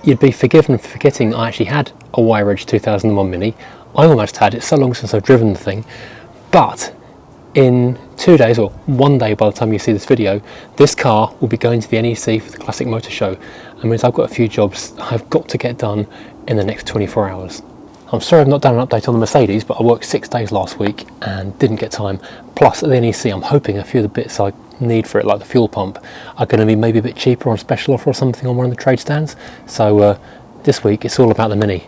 you'd be forgiven for forgetting I actually had a Wire Edge 2001 Mini. I almost had it, so long since I've driven the thing. But in 2 days, or 1 day by the time you see this video, this car will be going to the NEC for the Classic Motor Show. That means I've got a few jobs I've got to get done in the next 24 hours. I'm sorry I've not done an update on the Mercedes, but I worked 6 days last week and didn't get time. Plus at the NEC, I'm hoping a few of the bits I need for it, like the fuel pump, are going to be maybe a bit cheaper on special offer or something on one of the trade stands. So this week it's all about the Mini.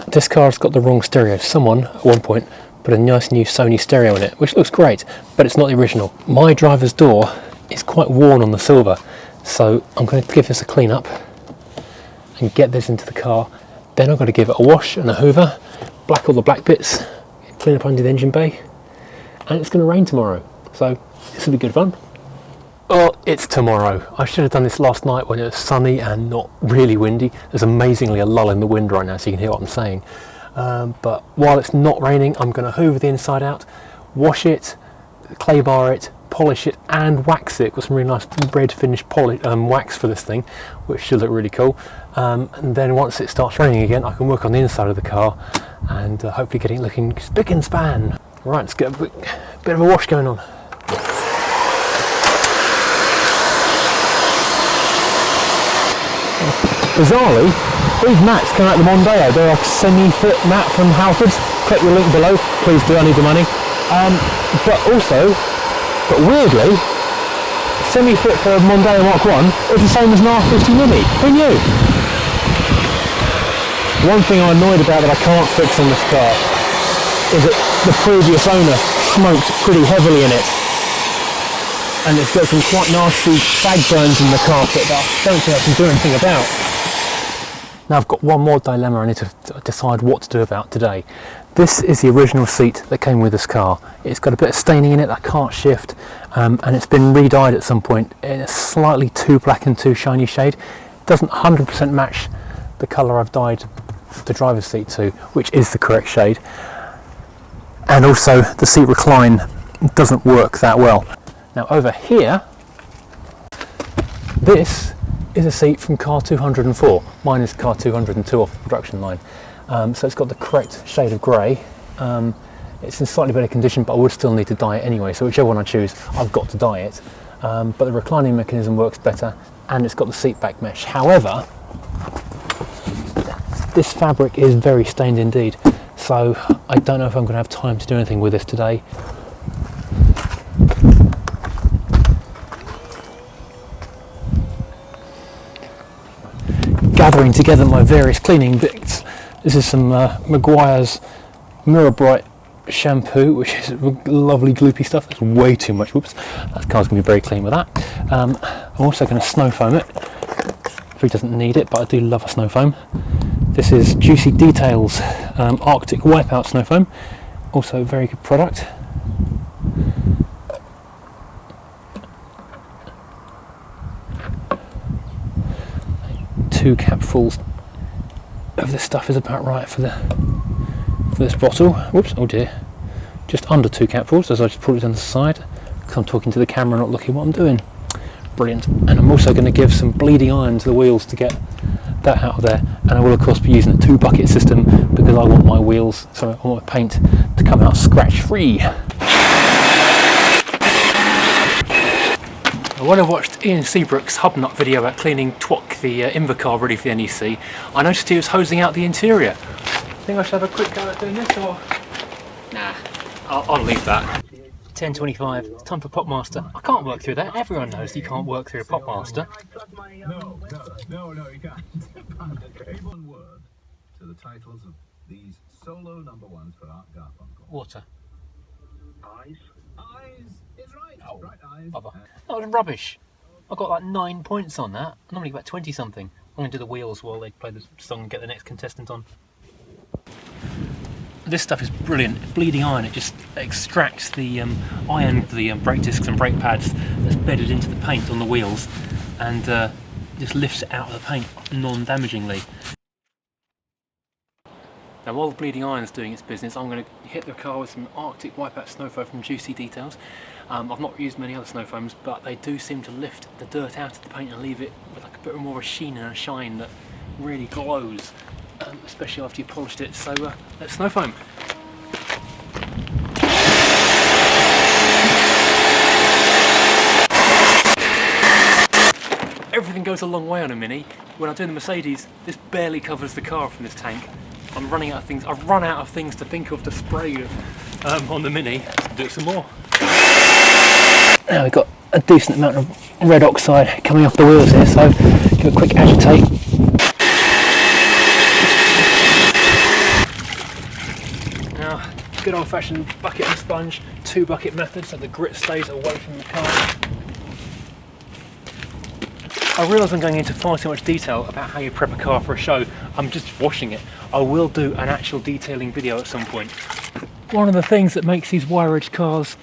This car's got the wrong stereo. Someone at one point put a nice new Sony stereo in it, which looks great, but it's not the original. My driver's door is quite worn on the silver, so I'm going to give this a clean up and get this into the car. Then I've got to give it a wash and a hoover, black all the black bits, clean up under the engine bay, and it's going to rain tomorrow, so this will be good fun. Oh, it's tomorrow. I should have done this last night when it was sunny and not really windy. There's amazingly a lull in the wind right now, so you can hear what I'm saying. But while it's not raining, I'm going to hoover the inside out, wash it, clay bar it, polish it and wax it. Got some really nice red finish wax for this thing, which should look really cool. And then once it starts raining again, I can work on the inside of the car and hopefully get it looking spick and span. Right, let's get a bit of a wash going on. Bizarrely, these mats come out of the Mondeo. They're a semi-foot mat from Halfords. Click the link below, please do, I need the money. But weirdly, semi-foot for a Mondeo Mark 1 is the same as an R50 Mini. Who knew? One thing I'm annoyed about that I can't fix on this car is that the previous owner smoked pretty heavily in it. And it's got some quite nasty fag burns in the carpet that I don't think I can do anything about. Now I've got one more dilemma I need to decide what to do about today. This is the original seat that came with this car. It's got a bit of staining in it that I can't shift, and it's been re-dyed at some point in a slightly too black and too shiny shade. It doesn't 100% match the colour I've dyed the driver's seat to, which is the correct shade. And also the seat recline doesn't work that well. Now over here, this is a seat from car 204. Mine is car 202 off the production line. So it's got the correct shade of grey. It's in slightly better condition, but I would still need to dye it anyway, so whichever one I choose, I've got to dye it. But the reclining mechanism works better, and it's got the seat back mesh. However, this fabric is very stained indeed, so I don't know if I'm going to have time to do anything with this today. Gathering together my various cleaning bits. This is some Maguire's Mirror Bright shampoo, which is lovely gloopy stuff. That's way too much. Whoops, that car's going to be very clean with that. I'm also going to snow foam it. He doesn't need it, but I do love a snow foam. This is Juicy Details Arctic Wipeout snow foam. Also a very good product. Two capfuls of this stuff is about right for this bottle. Whoops, oh dear. Just under 2 capfuls, as I just put it on the side, because I'm talking to the camera, not looking what I'm doing. Brilliant. And I'm also going to give some bleeding iron to the wheels to get that out of there. And I will of course be using a 2-bucket system because I want my wheels, sorry, I want my paint to come out scratch free. When I watched Ian Seabrook's Hubnut video about cleaning Twock, the Invercar ready for the NEC, I noticed he was hosing out the interior. Think I should have a quick go at doing this, or...? Nah, I'll leave that. 10:25, it's time for Popmaster. I can't work through that, everyone knows you can't work through a Popmaster. No, you can't. One word to the titles of these solo #1s for Art Garfunkel. Water. Eyes is right. Oh, right eyes. That was rubbish. I got like 9 points on that. I normally get about 20 something. I'm going to do the wheels while they play the song and get the next contestant on. This stuff is brilliant. Bleeding iron, it just extracts the iron for the brake discs and brake pads that's bedded into the paint on the wheels, and just lifts it out of the paint non-damagingly. Now while the bleeding iron is doing its business, I'm going to hit the car with some Arctic Wipeout snow foam from Juicy Details. I've not used many other snow foams, but they do seem to lift the dirt out of the paint and leave it with like a bit more of a sheen and a shine that really glows, especially after you polished it. So let's snow foam. Everything goes a long way on a Mini. When I do the Mercedes, this barely covers the car from this tank. I'm running out of things. I've run out of things to think of to spray on the Mini. Let's do it some more. Now we've got a decent amount of red oxide coming off the wheels here, so give a quick agitate. Now, good old-fashioned bucket and sponge, 2-bucket method, so the grit stays away from the car. I realise I'm going into far too much detail about how you prep a car for a show. I'm just washing it. I will do an actual detailing video at some point. One of the things that makes these wire edge cars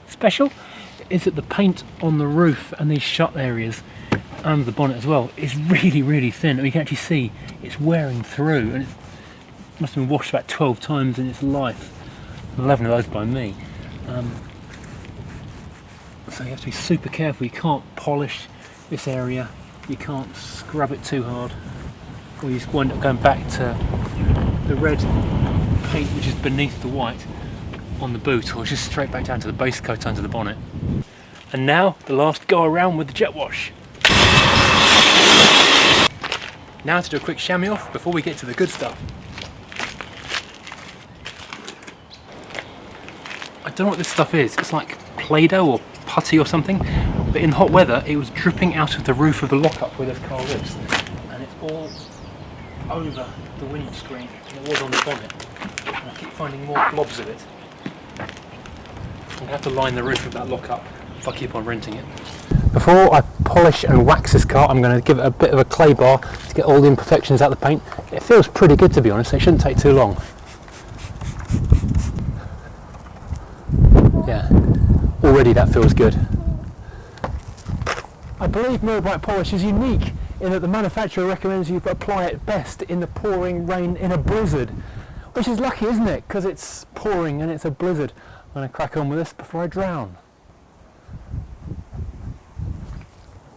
special is that the paint on the roof and these shut areas under the bonnet as well is really, really thin. And you can actually see it's wearing through, and it must have been washed about 12 times in its life. 11 of those by me. So you have to be super careful. You can't polish this area, you can't scrub it too hard, or you just wind up going back to the red paint which is beneath the white on the boot, or just straight back down to the base coat under the bonnet. And now the last go around with the jet wash. Now to do a quick chamois off before we get to the good stuff. I don't know what this stuff is. It's like Play-Doh or putty or something, but in hot weather it was dripping out of the roof of the lockup where this car lives, and it's all over the windscreen, and it was on the bonnet, and I keep finding more globs of it. I'm going to have to line the roof of that lockup if I keep on renting it. Before I polish and wax this car, I'm going to give it a bit of a clay bar to get all the imperfections out of the paint. It feels pretty good, to be honest, so it shouldn't take too long. Yeah, already that feels good. I believe Millbright polish is unique in that the manufacturer recommends you apply it best in the pouring rain in a blizzard, which is lucky, isn't it? Because it's pouring and it's a blizzard. I'm going to crack on with this before I drown.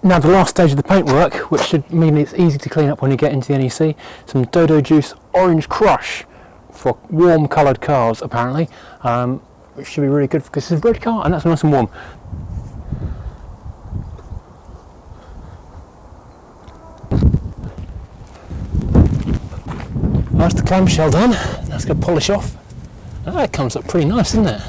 Now the last stage of the paintwork, which should mean it's easy to clean up when you get into the NEC, some Dodo Juice Orange Crush for warm coloured cars apparently, which should be really good because it's a red car and that's nice and warm. That's the clamshell done. That's going to polish off. Oh, that comes up pretty nice, doesn't it?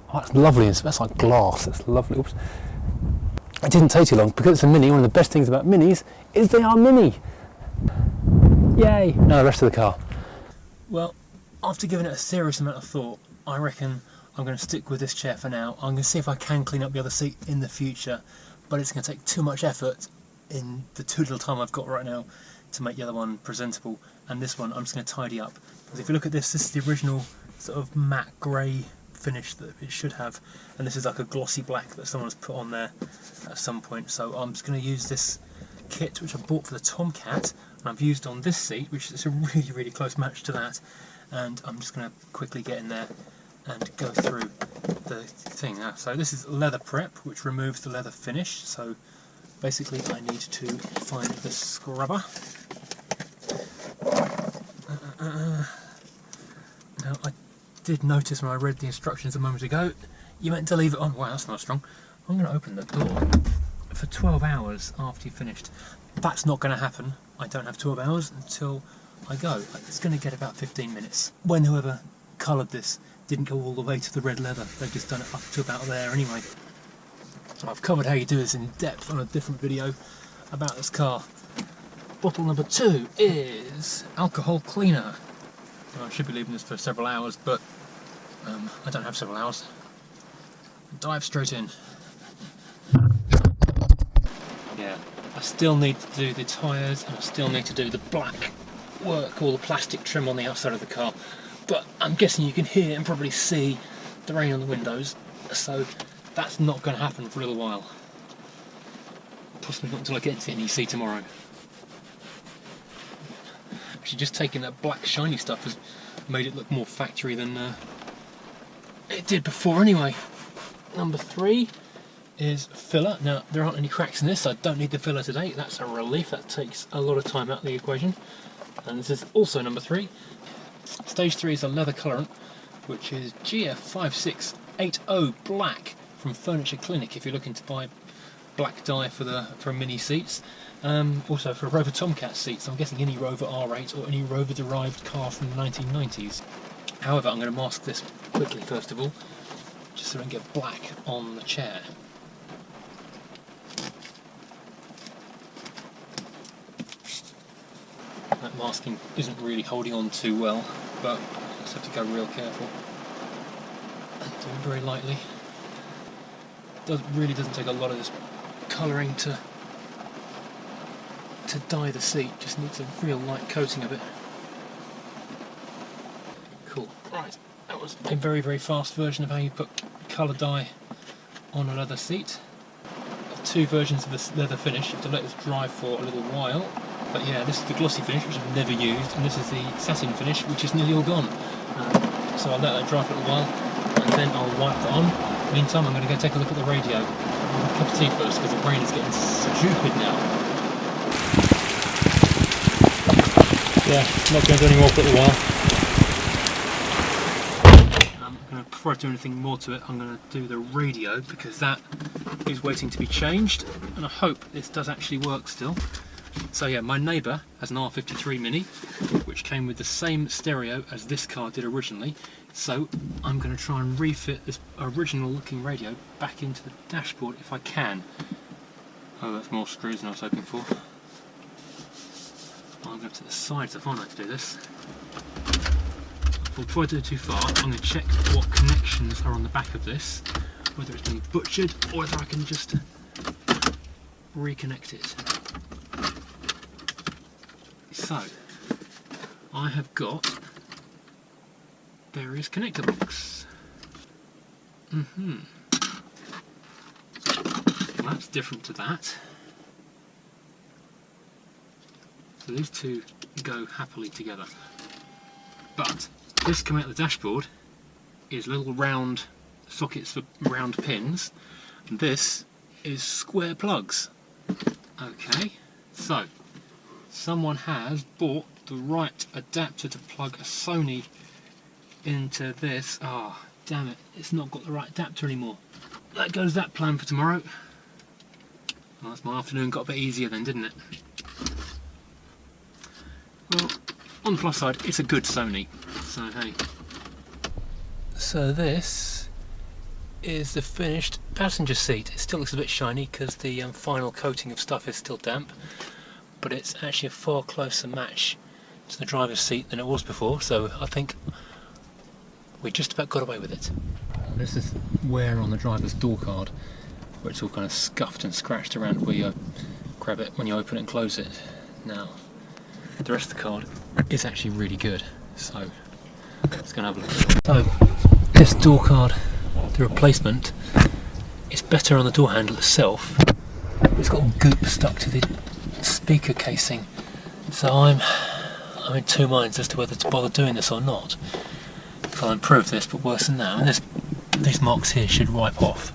Oh, that's lovely. That's like glass. That's lovely. Oops. It didn't take too long because it's a Mini. One of the best things about Minis is they are mini. Yay! Now the rest of the car. Well, after giving it a serious amount of thought, I reckon I'm going to stick with this chair for now. I'm going to see if I can clean up the other seat in the future, but it's going to take too much effort in the too little time I've got right now to make the other one presentable, and this one I'm just going to tidy up. Because if you look at this, this is the original sort of matte grey finish that it should have, and this is like a glossy black that someone's put on there at some point. So I'm just going to use this kit which I bought for the Tomcat, and I've used on this seat, which is a really, really close match to that, and I'm just going to quickly get in there and go through the thing. So this is leather prep, which removes the leather finish. So basically I need to find the scrubber. Now I did notice when I read the instructions a moment ago, you meant to leave it on. Wow, that's not strong. I'm going to open the door for 12 hours after you've finished. That's not going to happen. I don't have 12 hours until I go. It's going to get about 15 minutes. When whoever coloured this didn't go all the way to the red leather, they've just done it up to about there anyway. I've covered how you do this in depth on a different video about this car. Bottle number 2 is alcohol cleaner. Well, I should be leaving this for several hours, but I don't have several hours. Dive straight in. Yeah, I still need to do the tyres, and I still need to do the black work, all the plastic trim on the outside of the car. But I'm guessing you can hear and probably see the rain on the windows, so that's not going to happen for a little while. Possibly not until I get into the NEC tomorrow. Actually, just taking that black shiny stuff has made it look more factory than it did before anyway. Number 3 is filler. Now, there aren't any cracks in this, so I don't need the filler today. That's a relief. That takes a lot of time out of the equation. And this is also number 3. Stage 3 is a leather colourant, which is GF5680 Black from Furniture Clinic if you're looking to buy black dye for mini seats. Also for Rover Tomcat seats. I'm guessing any Rover R8 or any Rover derived car from the 1990s. However, I'm going to mask this quickly first of all, just so I don't get black on the chair. That masking isn't really holding on too well, but I just have to go real careful and do it very lightly. Really doesn't take a lot of this colouring to dye the seat, just needs a real light coating of it. Cool, right, that was a very fast version of how you put colour dye on a leather seat. 2 versions of this leather finish. You have to let this dry for a little while. But yeah, this is the glossy finish, which I've never used, and this is the satin finish, which is nearly all gone. So I'll let that dry for a little while, and then I'll wipe that on. Meantime, I'm going to go take a look at the radio. I'll have a cup of tea first, because the brain is getting stupid now. Yeah, not going to do any more for a little while. Before I do anything more to it, I'm going to do the radio, because that is waiting to be changed, and I hope this does actually work still. So yeah, my neighbour has an R53 Mini, which came with the same stereo as this car did originally, so I'm going to try and refit this original looking radio back into the dashboard if I can. Oh, that's more screws than I was hoping for. I'm going to the sides if I like to do this. Well, before I do it too far, I'm going to check what connections are on the back of this, whether it's been butchered or whether I can just reconnect it. So, I have got various connector blocks. Well, that's different to that. So these two go happily together. But this coming out of the dashboard is little round sockets for round pins, and this is square plugs. Okay, so someone has bought the right adapter to plug a Sony into this. Ah, oh, damn it, it's not got the right adapter anymore. That goes that plan for tomorrow. Well, that's my afternoon got a bit easier then, didn't it? Well, on the plus side, it's a good Sony, so hey. So this is the finished passenger seat. It still looks a bit shiny because the final coating of stuff is still damp, but it's actually a far closer match to the driver's seat than it was before, so I think we just about got away with it. This is wear on the driver's door card, where it's all kind of scuffed and scratched around where you grab it when you open it and close it. Now, the rest of the card is actually really good, so let's go and have a look at it. So, this door card, the replacement, is better on the door handle itself. It's got goop stuck to the speaker casing, so I'm in two minds as to whether to bother doing this or not. I'll improve this, but worse than that, and these marks here should wipe off.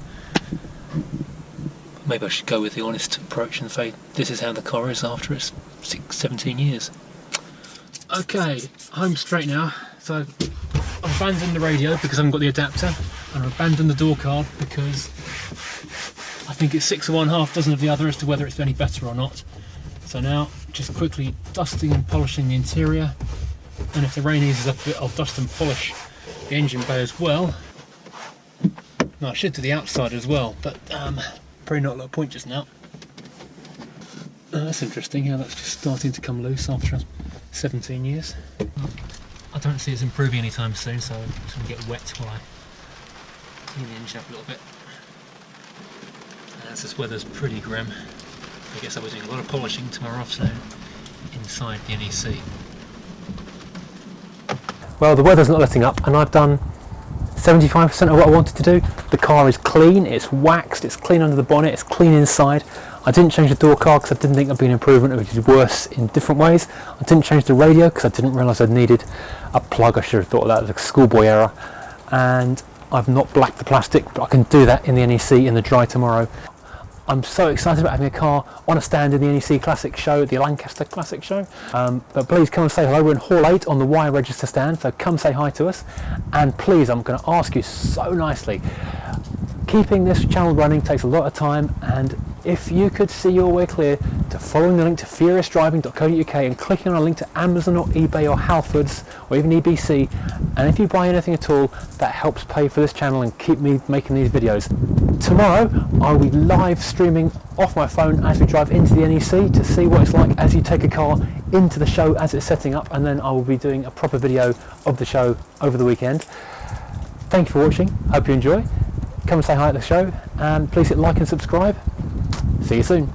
Maybe I should go with the honest approach and say this is how the car is after its 17 years. Okay, home straight now. So I've abandoned the radio because I haven't got the adapter, and I've abandoned the door card because I think it's 6 of one, half dozen of the other as to whether it's any better or not. So now, just quickly dusting and polishing the interior, and if the rain eases up a bit, I'll dust and polish the engine bay as well. No, I should do the outside as well, but probably not a lot of point just now. That's interesting how that's just starting to come loose after 17 years. I don't see it's improving anytime soon, so I'm just going to get wet while I clean the engine up a little bit. As this weather's pretty grim, I guess I'll be doing a lot of polishing tomorrow afternoon inside the NEC. Well, the weather's not letting up, and I've done 75% of what I wanted to do. The car is clean, it's waxed, it's clean under the bonnet, it's clean inside. I didn't change the door card because I didn't think there'd be an improvement, which is worse in different ways. I didn't change the radio because I didn't realise I needed a plug. I should have thought of that as a schoolboy error. And I've not blacked the plastic, but I can do that in the NEC in the dry tomorrow. I'm so excited about having a car on a stand in the NEC Classic show, the Lancaster Classic show. But please come and say hello. We're in Hall 8 on the wire register stand, so come say hi to us. And please, I'm going to ask you so nicely, keeping this channel running takes a lot of time, and if you could see your way clear to following the link to furiousdriving.co.uk and clicking on a link to Amazon or eBay or Halfords or even EBC, and if you buy anything at all, that helps pay for this channel and keep me making these videos. Tomorrow I'll be live streaming off my phone as we drive into the NEC to see what it's like as you take a car into the show as it's setting up, and then I will be doing a proper video of the show over the weekend. Thank you for watching, hope you enjoy. Come and say hi at the show, and please hit like and subscribe. See you soon.